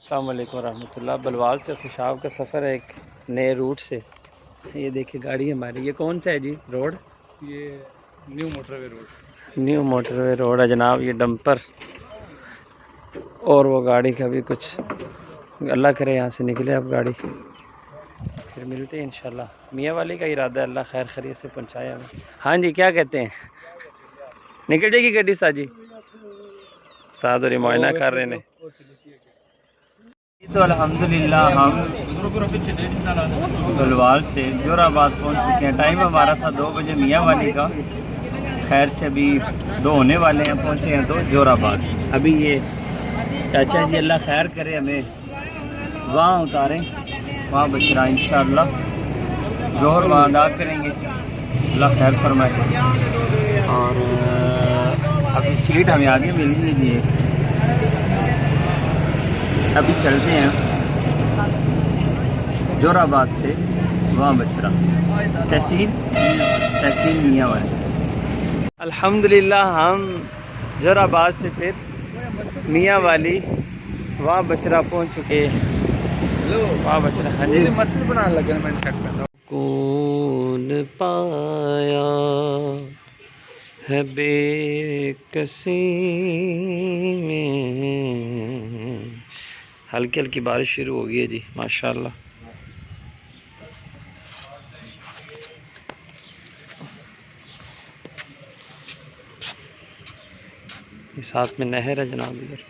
अस्सलाम वालेकुम रहमतुल्लाह। बलवाल से खुशाब का सफ़र है एक नए रूट से। ये देखिए गाड़ी हमारी, ये कौन सा है जी रोड? ये new motorway road. New motorway road है जनाब। ये डंपर और वो गाड़ी का भी कुछ, अल्लाह करे यहाँ से निकले अब गाड़ी, फिर मिलते हैं इंशाल्लाह। मियाँ वाली का इरादा है, अल्लाह खैर खैरियत से पहुँचाए हमें। हाँ जी, क्या कहते हैं? निकल जाएगी गड्डी साजी साद और मुआयना कर रहे हैं। तो अल्हम्दुलिल्लाह हम बलवाल से जोराबाद पहुंच चुके हैं। टाइम हमारा था 2 बजे मियाँ वाली का। खैर से अभी 2 होने वाले हैं, पहुंचे हैं तो जोराबाद। अभी ये चाचा जी अल्लाह खैर करे हमें वहाँ उतारें, वहाँ बचरा इंशाअल्लाह जोहर वहाँ अदा करेंगे, अल्लाह खैर फरमाए। और अभी सीट हमें आगे मिल गई है। अभी चलते हैं जोराबाद से वहाँ बचरा, तहसील मियाँ वाली। अल्हम्दुलिल्लाह हम जोराबाद से फिर मियाँ वाली वहाँ बचरा पहुँच चुके हैं। वहाँ बचरा हाँ जी मस्जिद बनाने लगे मैंने चेक करना। कौन पाया है बेकसी में। हल्की हल्की बारिश शुरू हो गई है जी माशाल्लाह। साथ में नहर है जनाब इधर।